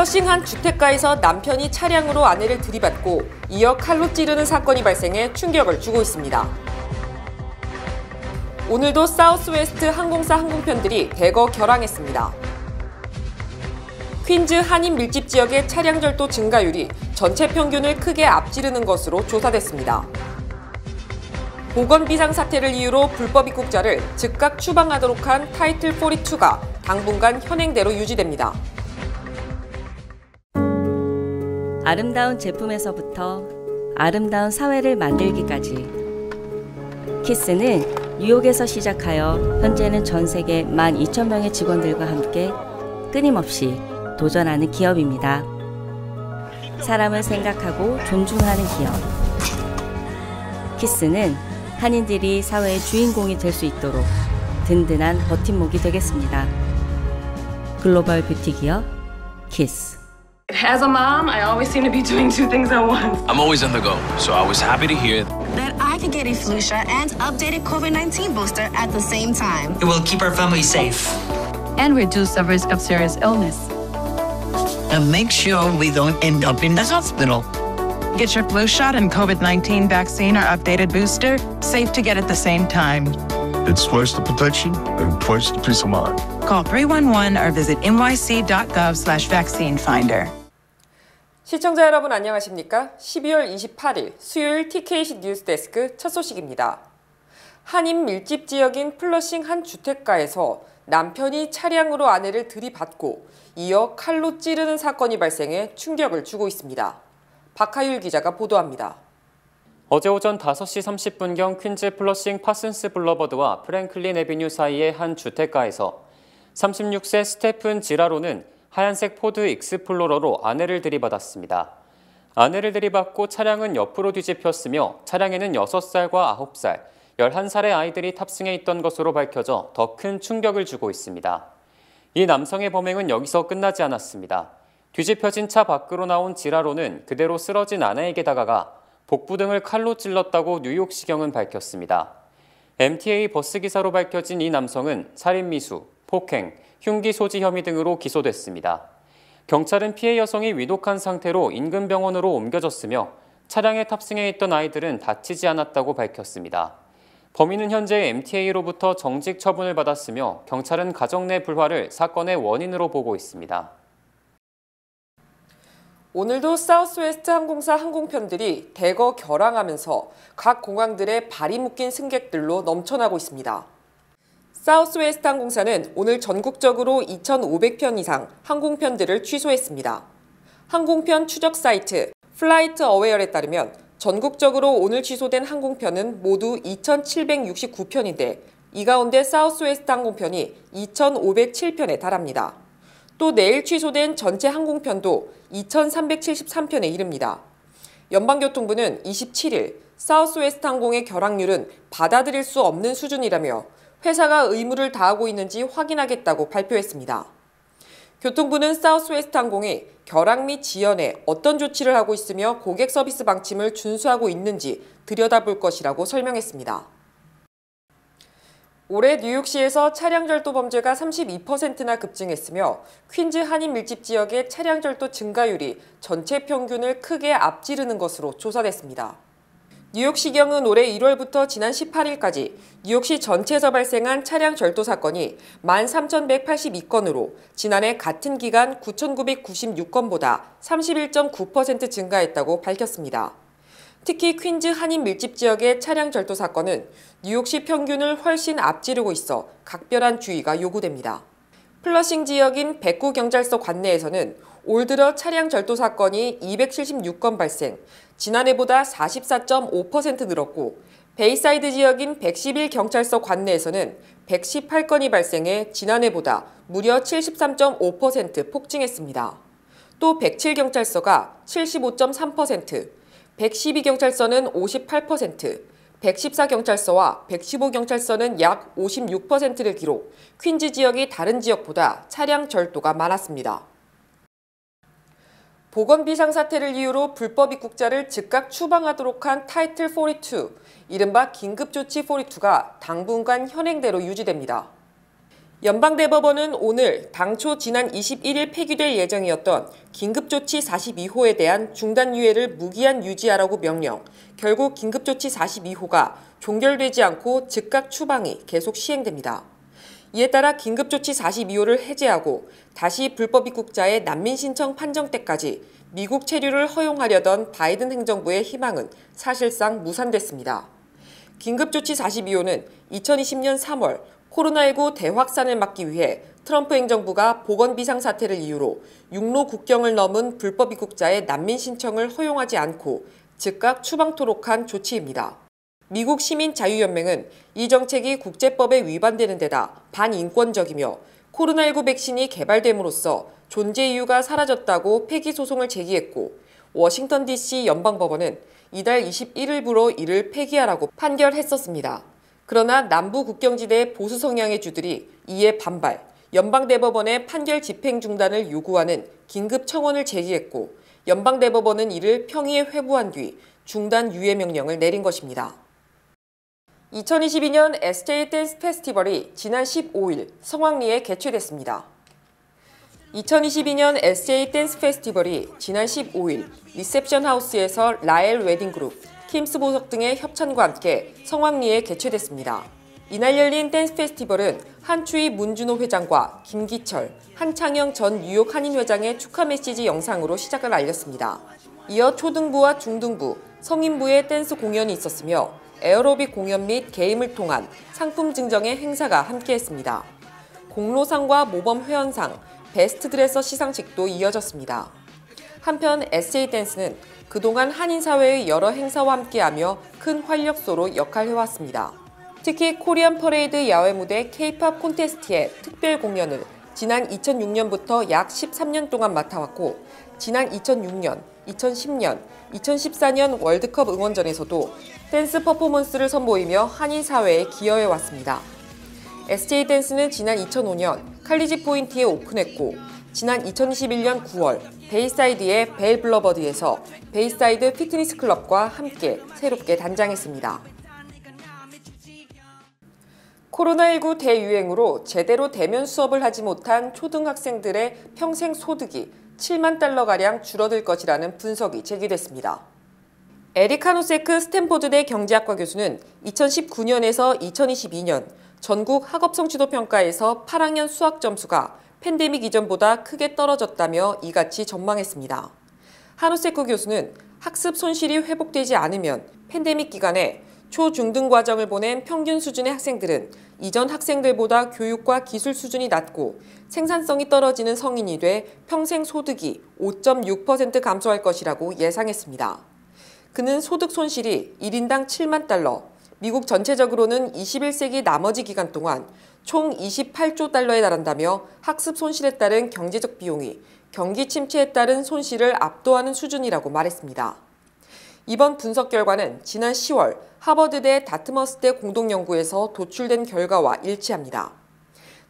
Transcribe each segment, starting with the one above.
플러싱 한 주택가에서 남편이 차량으로 아내를 들이받고 이어 칼로 찌르는 사건이 발생해 충격을 주고 있습니다. 오늘도 사우스웨스트 항공사 항공편들이 대거 결항했습니다. 퀸즈 한인 밀집 지역의 차량 절도 증가율이 전체 평균을 크게 앞지르는 것으로 조사됐습니다. 보건 비상 사태를 이유로 불법 입국자를 즉각 추방하도록 한 타이틀 42가 당분간 현행대로 유지됩니다. 아름다운 제품에서부터 아름다운 사회를 만들기까지 키스는 뉴욕에서 시작하여 현재는 전 세계 12,000명의 직원들과 함께 끊임없이 도전하는 기업입니다. 사람을 생각하고 존중하는 기업. 키스는 한인들이 사회의 주인공이 될 수 있도록 든든한 버팀목이 되겠습니다. 글로벌 뷰티 기업 키스. As a mom, I always seem to be doing two things at once. I'm always on the go, so I was happy to hear that I could get a flu shot and updated COVID-19 booster at the same time. It will keep our family safe. And reduce the risk of serious illness. And make sure we don't end up in the hospital. Get your flu shot and COVID-19 vaccine or updated booster, safe to get at the same time. It's twice the protection and twice the peace of mind. Call 311 or visit nyc.gov/vaccine finder. 시청자 여러분 안녕하십니까? 12월 28일 수요일 TKC 뉴스데스크 첫 소식입니다. 한인 밀집 지역인 플러싱 한 주택가에서 남편이 차량으로 아내를 들이받고 이어 칼로 찌르는 사건이 발생해 충격을 주고 있습니다. 박하율 기자가 보도합니다. 어제 오전 5시 30분경 퀸즈 플러싱 파슨스 블러버드와 프랭클린 애비뉴 사이의 한 주택가에서 36세 스테픈 지라로는 하얀색 포드 익스플로러로 아내를 들이받았습니다. 아내를 들이받고 차량은 옆으로 뒤집혔으며 차량에는 6살과 9살, 11살의 아이들이 탑승해 있던 것으로 밝혀져 더 큰 충격을 주고 있습니다. 이 남성의 범행은 여기서 끝나지 않았습니다. 뒤집혀진 차 밖으로 나온 지라로는 그대로 쓰러진 아내에게 다가가 복부 등을 칼로 찔렀다고 뉴욕시경은 밝혔습니다. MTA 버스기사로 밝혀진 이 남성은 살인미수, 폭행, 흉기 소지 혐의 등으로 기소됐습니다. 경찰은 피해 여성이 위독한 상태로 인근 병원으로 옮겨졌으며 차량에 탑승해 있던 아이들은 다치지 않았다고 밝혔습니다. 범인은 현재 MTA로부터 정직 처분을 받았으며 경찰은 가정 내 불화를 사건의 원인으로 보고 있습니다. 오늘도 사우스웨스트 항공사 항공편들이 대거 결항하면서 각 공항들의 발이 묶인 승객들로 넘쳐나고 있습니다. 사우스웨스트 항공사는 오늘 전국적으로 2,500편 이상 항공편들을 취소했습니다. 항공편 추적 사이트 플라이트 어웨어에 따르면 전국적으로 오늘 취소된 항공편은 모두 2,769편인데 이 가운데 사우스웨스트 항공편이 2,507편에 달합니다. 또 내일 취소된 전체 항공편도 2,373편에 이릅니다. 연방교통부는 27일 사우스웨스트 항공의 결항률은 받아들일 수 없는 수준이라며 회사가 의무를 다하고 있는지 확인하겠다고 발표했습니다. 교통부는 사우스웨스트 항공이 결항 및 지연에 어떤 조치를 하고 있으며 고객 서비스 방침을 준수하고 있는지 들여다볼 것이라고 설명했습니다. 올해 뉴욕시에서 차량 절도 범죄가 32%나 급증했으며 퀸즈 한인 밀집 지역의 차량 절도 증가율이 전체 평균을 크게 앞지르는 것으로 조사됐습니다. 뉴욕시경은 올해 1월부터 지난 18일까지 뉴욕시 전체에서 발생한 차량 절도 사건이 13,182건으로 지난해 같은 기간 9,996건보다 31.9% 증가했다고 밝혔습니다. 특히 퀸즈 한인 밀집 지역의 차량 절도 사건은 뉴욕시 평균을 훨씬 앞지르고 있어 각별한 주의가 요구됩니다. 플러싱 지역인 백구 경찰서 관내에서는 올 들어 차량 절도 사건이 276건 발생, 지난해보다 44.5% 늘었고 베이사이드 지역인 111 경찰서 관내에서는 118건이 발생해 지난해보다 무려 73.5% 폭증했습니다. 또 107 경찰서가 75.3%, 112 경찰서는 58%, 114 경찰서와 115 경찰서는 약 56%를 기록, 퀸즈 지역이 다른 지역보다 차량 절도가 많았습니다. 보건 비상사태를 이유로 불법 입국자를 즉각 추방하도록 한 타이틀 42, 이른바 긴급조치 42가 당분간 현행대로 유지됩니다. 연방대법원은 오늘 당초 지난 21일 폐기될 예정이었던 긴급조치 42호에 대한 중단유예를 무기한 유지하라고 명령, 결국 긴급조치 42호가 종결되지 않고 즉각 추방이 계속 시행됩니다. 이에 따라 긴급조치 42호를 해제하고 다시 불법 입국자의 난민 신청 판정 때까지 미국 체류를 허용하려던 바이든 행정부의 희망은 사실상 무산됐습니다. 긴급조치 42호는 2020년 3월 코로나19 대확산을 막기 위해 트럼프 행정부가 보건 비상사태를 이유로 육로 국경을 넘은 불법 입국자의 난민 신청을 허용하지 않고 즉각 추방토록 한 조치입니다. 미국 시민자유연맹은 이 정책이 국제법에 위반되는 데다 반인권적이며 코로나19 백신이 개발됨으로써 존재 이유가 사라졌다고 폐기 소송을 제기했고, 워싱턴 DC 연방법원은 이달 21일부로 이를 폐기하라고 판결했었습니다. 그러나 남부 국경지대의 보수 성향의 주들이 이에 반발, 연방대법원의 판결 집행 중단을 요구하는 긴급 청원을 제기했고, 연방대법원은 이를 평의에 회부한 뒤 중단 유예 명령을 내린 것입니다. 2022년 SJ 댄스 페스티벌이 지난 15일 성황리에 개최됐습니다. 2022년 SJ 댄스 페스티벌이 지난 15일 리셉션 하우스에서 라엘 웨딩그룹, 킴스 보석 등의 협찬과 함께 성황리에 개최됐습니다. 이날 열린 댄스 페스티벌은 한추희 문준호 회장과 김기철, 한창영 전 뉴욕 한인회장의 축하 메시지 영상으로 시작을 알렸습니다. 이어 초등부와 중등부, 성인부의 댄스 공연이 있었으며 에어로빅 공연 및 게임을 통한 상품 증정의 행사가 함께했습니다. 공로상과 모범 회원상, 베스트 드레서 시상식도 이어졌습니다. 한편 SJ 댄스는 그동안 한인사회의 여러 행사와 함께하며 큰 활력소로 역할해왔습니다. 특히 코리안 퍼레이드 야외 무대 K-POP 콘테스트의 특별 공연을 지난 2006년부터 약 13년 동안 맡아왔고, 지난 2006년, 2010년, 2014년 월드컵 응원전에서도 댄스 퍼포먼스를 선보이며 한인사회에 기여해왔습니다. SJ 댄스는 지난 2005년 칼리지 포인트에 오픈했고, 지난 2021년 9월 베이사이드의 벨 블러버드에서 베이사이드 피트니스 클럽과 함께 새롭게 단장했습니다. 코로나19 대유행으로 제대로 대면 수업을 하지 못한 초등학생들의 평생 소득이 7만 달러가량 줄어들 것이라는 분석이 제기됐습니다. 에릭 하노세크 스탠포드대 경제학과 교수는 2019년에서 2022년 전국 학업 성취도 평가에서 8학년 수학 점수가 팬데믹 이전보다 크게 떨어졌다며 이같이 전망했습니다. 하노세크 교수는 학습 손실이 회복되지 않으면 팬데믹 기간에 초중등 과정을 보낸 평균 수준의 학생들은 이전 학생들보다 교육과 기술 수준이 낮고 생산성이 떨어지는 성인이 돼 평생 소득이 5.6% 감소할 것이라고 예상했습니다. 그는 소득 손실이 1인당 7만 달러, 미국 전체적으로는 21세기 나머지 기간 동안 총 28조 달러에 달한다며 학습 손실에 따른 경제적 비용이 경기 침체에 따른 손실을 압도하는 수준이라고 말했습니다. 이번 분석 결과는 지난 10월 하버드대 다트머스대 공동연구에서 도출된 결과와 일치합니다.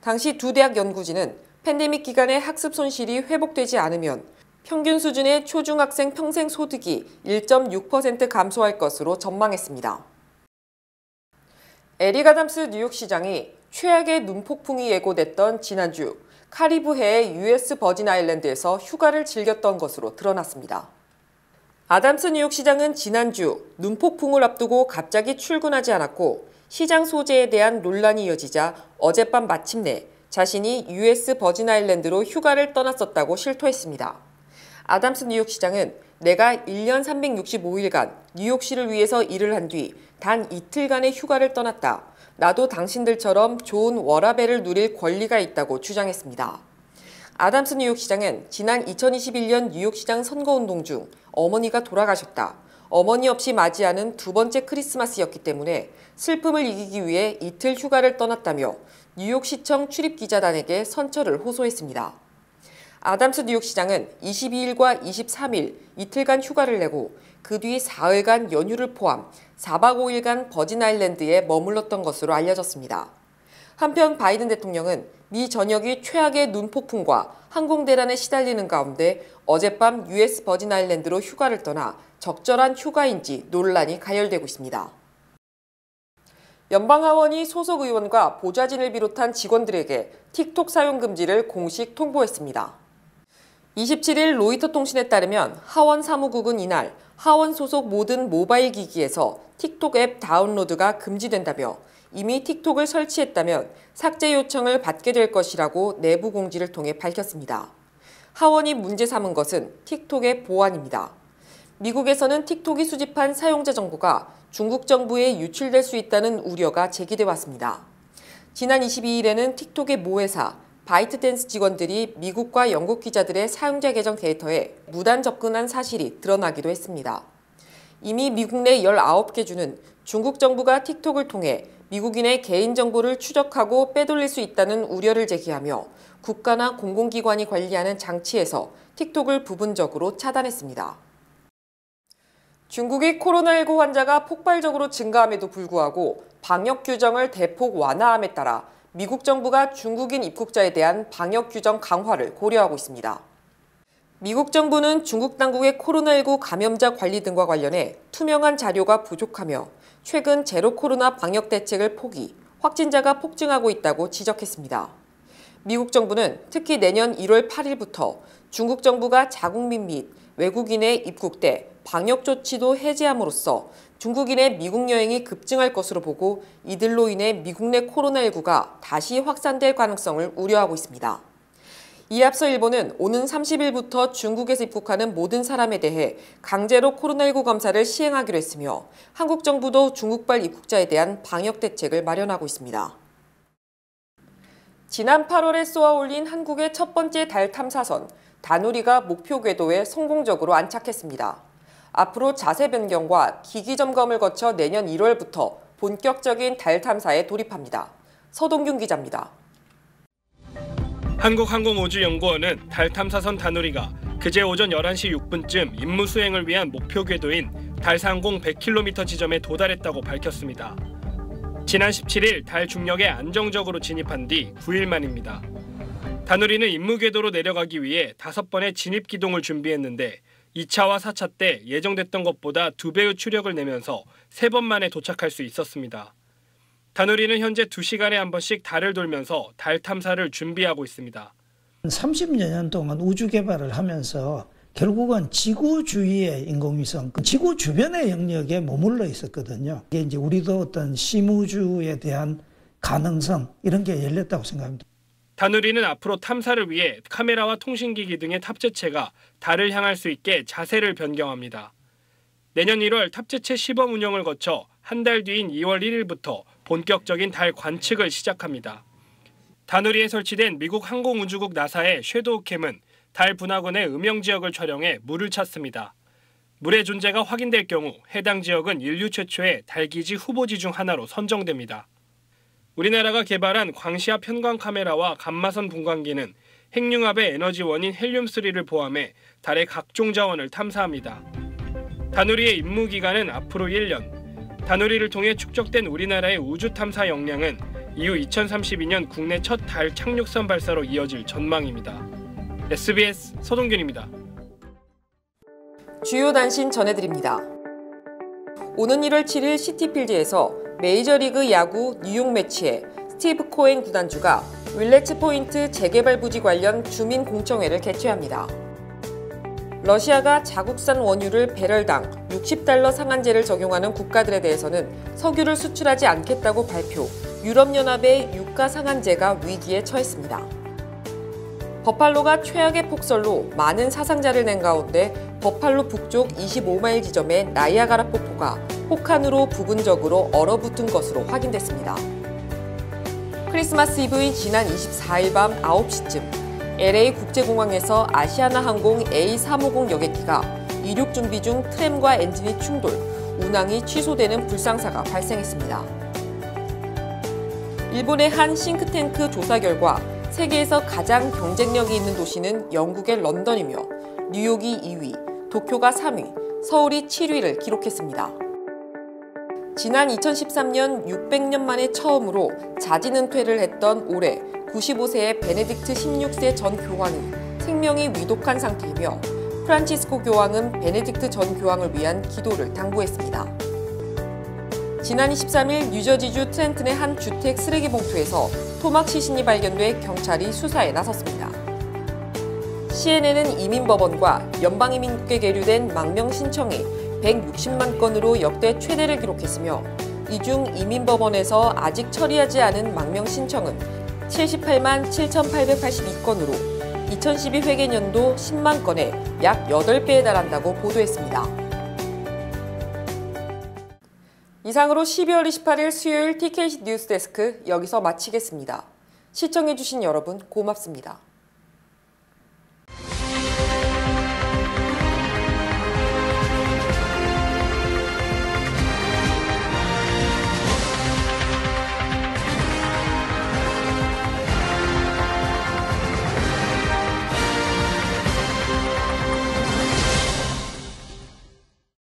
당시 두 대학 연구진은 팬데믹 기간에 학습 손실이 회복되지 않으면 평균 수준의 초중학생 평생 소득이 1.6% 감소할 것으로 전망했습니다. 에릭 아담스 뉴욕시장이 최악의 눈폭풍이 예고됐던 지난주 카리브해의 US 버진 아일랜드에서 휴가를 즐겼던 것으로 드러났습니다. 아담스 뉴욕시장은 지난주 눈폭풍을 앞두고 갑자기 출근하지 않았고, 시장 소재에 대한 논란이 이어지자 어젯밤 마침내 자신이 US 버진 아일랜드로 휴가를 떠났었다고 실토했습니다. 아담스 뉴욕시장은 내가 1년 365일간 뉴욕시를 위해서 일을 한 뒤 단 이틀간의 휴가를 떠났다. 나도 당신들처럼 좋은 워라밸을 누릴 권리가 있다고 주장했습니다. 아담스 뉴욕시장은 지난 2021년 뉴욕시장 선거운동 중 어머니가 돌아가셨다. 어머니 없이 맞이하는 두 번째 크리스마스였기 때문에 슬픔을 이기기 위해 이틀 휴가를 떠났다며 뉴욕시청 출입기자단에게 선처를 호소했습니다. 아담스 뉴욕시장은 22일과 23일 이틀간 휴가를 내고 그 뒤 사흘간 연휴를 포함 4박 5일간 버진 아일랜드에 머물렀던 것으로 알려졌습니다. 한편 바이든 대통령은 미 전역이 최악의 눈폭풍과 항공대란에 시달리는 가운데 어젯밤 US 버진 아일랜드로 휴가를 떠나 적절한 휴가인지 논란이 가열되고 있습니다. 연방하원이 소속 의원과 보좌진을 비롯한 직원들에게 틱톡 사용 금지를 공식 통보했습니다. 27일 로이터 통신에 따르면 하원 사무국은 이날 하원 소속 모든 모바일 기기에서 틱톡 앱 다운로드가 금지된다며 이미 틱톡을 설치했다면 삭제 요청을 받게 될 것이라고 내부 공지를 통해 밝혔습니다. 하원이 문제 삼은 것은 틱톡의 보안입니다. 미국에서는 틱톡이 수집한 사용자 정보가 중국 정부에 유출될 수 있다는 우려가 제기돼 왔습니다. 지난 22일에는 틱톡의 모 회사 바이트댄스 직원들이 미국과 영국 기자들의 사용자 계정 데이터에 무단 접근한 사실이 드러나기도 했습니다. 이미 미국 내 19개 주는 중국 정부가 틱톡을 통해 미국인의 개인정보를 추적하고 빼돌릴 수 있다는 우려를 제기하며 국가나 공공기관이 관리하는 장치에서 틱톡을 부분적으로 차단했습니다. 중국의 코로나19 환자가 폭발적으로 증가함에도 불구하고 방역 규정을 대폭 완화함에 따라 미국 정부가 중국인 입국자에 대한 방역 규정 강화를 고려하고 있습니다. 미국 정부는 중국 당국의 코로나19 감염자 관리 등과 관련해 투명한 자료가 부족하며 최근 제로 코로나 방역 대책을 포기, 확진자가 폭증하고 있다고 지적했습니다. 미국 정부는 특히 내년 1월 8일부터 중국 정부가 자국민 및 외국인의 입국 때 방역 조치도 해제함으로써 중국인의 미국 여행이 급증할 것으로 보고 이들로 인해 미국 내 코로나19가 다시 확산될 가능성을 우려하고 있습니다. 이에 앞서 일본은 오는 30일부터 중국에서 입국하는 모든 사람에 대해 강제로 코로나19 검사를 시행하기로 했으며 한국 정부도 중국발 입국자에 대한 방역 대책을 마련하고 있습니다. 지난 8월에 쏘아 올린 한국의 첫 번째 달 탐사선 다누리가 목표 궤도에 성공적으로 안착했습니다. 앞으로 자세 변경과 기기 점검을 거쳐 내년 1월부터 본격적인 달 탐사에 돌입합니다. 서동균 기자입니다. 한국항공우주연구원은 달 탐사선 다누리가 그제 오전 11시 6분쯤 임무 수행을 위한 목표 궤도인 달 상공 100km 지점에 도달했다고 밝혔습니다. 지난 17일 달 중력에 안정적으로 진입한 뒤 9일 만입니다. 다누리는 임무 궤도로 내려가기 위해 5번의 진입 기동을 준비했는데 2차와 4차 때 예정됐던 것보다 2배의 추력을 내면서 3번 만에 도착할 수 있었습니다. 다누리는 현재 2시간에 한 번씩 달을 돌면서 달 탐사를 준비하고 있습니다. 30여 년 동안 우주 개발을 하면서 결국은 지구 주위의 인공위성, 지구 주변의 영역에 머물러 있었거든요. 이게 이제 우리도 어떤 심우주에 대한 가능성 이런 게 열렸다고 생각합니다. 다누리는 앞으로 탐사를 위해 카메라와 통신기기 등의 탑재체가 달을 향할 수 있게 자세를 변경합니다. 내년 1월 탑재체 시범 운영을 거쳐 한 달 뒤인 2월 1일부터 본격적인 달 관측을 시작합니다. 다누리에 설치된 미국 항공우주국 나사의 섀도우캠은 달 분화구의 음영 지역을 촬영해 물을 찾습니다. 물의 존재가 확인될 경우 해당 지역은 인류 최초의 달기지 후보지 중 하나로 선정됩니다. 우리나라가 개발한 광시압 현광 카메라와 감마선 분광기는 핵융합의 에너지 원인 헬륨3를 포함해 달의 각종 자원을 탐사합니다. 다누리의 임무 기간은 앞으로 1년. 다누리를 통해 축적된 우리나라의 우주 탐사 역량은 이후 2032년 국내 첫 달 착륙선 발사로 이어질 전망입니다. SBS 서동균입니다. 주요 단신 전해드립니다. 오는 1월 7일 시티필드에서 메이저리그 야구 뉴욕 매치에 스티브 코엔 구단주가 윌레츠 포인트 재개발 부지 관련 주민 공청회를 개최합니다. 러시아가 자국산 원유를 배럴당 $60 상한제를 적용하는 국가들에 대해서는 석유를 수출하지 않겠다고 발표, 유럽연합의 유가 상한제가 위기에 처했습니다. 버팔로가 최악의 폭설로 많은 사상자를 낸 가운데 버팔로 북쪽 25마일 지점의 나이아가라 폭포가 폭탄으로 부분적으로 얼어붙은 것으로 확인됐습니다. 크리스마스 이브인 지난 24일 밤 9시쯤 LA 국제공항에서 아시아나항공 A350 여객기가 이륙 준비 중 트램과 엔진이 충돌, 운항이 취소되는 불상사가 발생했습니다. 일본의 한 싱크탱크 조사 결과 세계에서 가장 경쟁력이 있는 도시는 영국의 런던이며 뉴욕이 2위, 도쿄가 3위, 서울이 7위를 기록했습니다. 지난 2013년 600년 만에 처음으로 자진은퇴를 했던 올해 95세의 베네딕트 16세 전 교황이 생명이 위독한 상태이며 프란치스코 교황은 베네딕트 전 교황을 위한 기도를 당부했습니다. 지난 23일 뉴저지주 트렌튼의 한 주택 쓰레기 봉투에서 토막 시신이 발견돼 경찰이 수사에 나섰습니다. CNN은 이민법원과 연방이민국에 계류된 망명 신청이 160만 건으로 역대 최대를 기록했으며 이 중 이민법원에서 아직 처리하지 않은 망명 신청은 78만 7,882건으로 2012 회계년도 10만 건에 약 8배에 달한다고 보도했습니다. 이상으로 12월 28일 수요일 TK 뉴스데스크 여기서 마치겠습니다. 시청해주신 여러분 고맙습니다.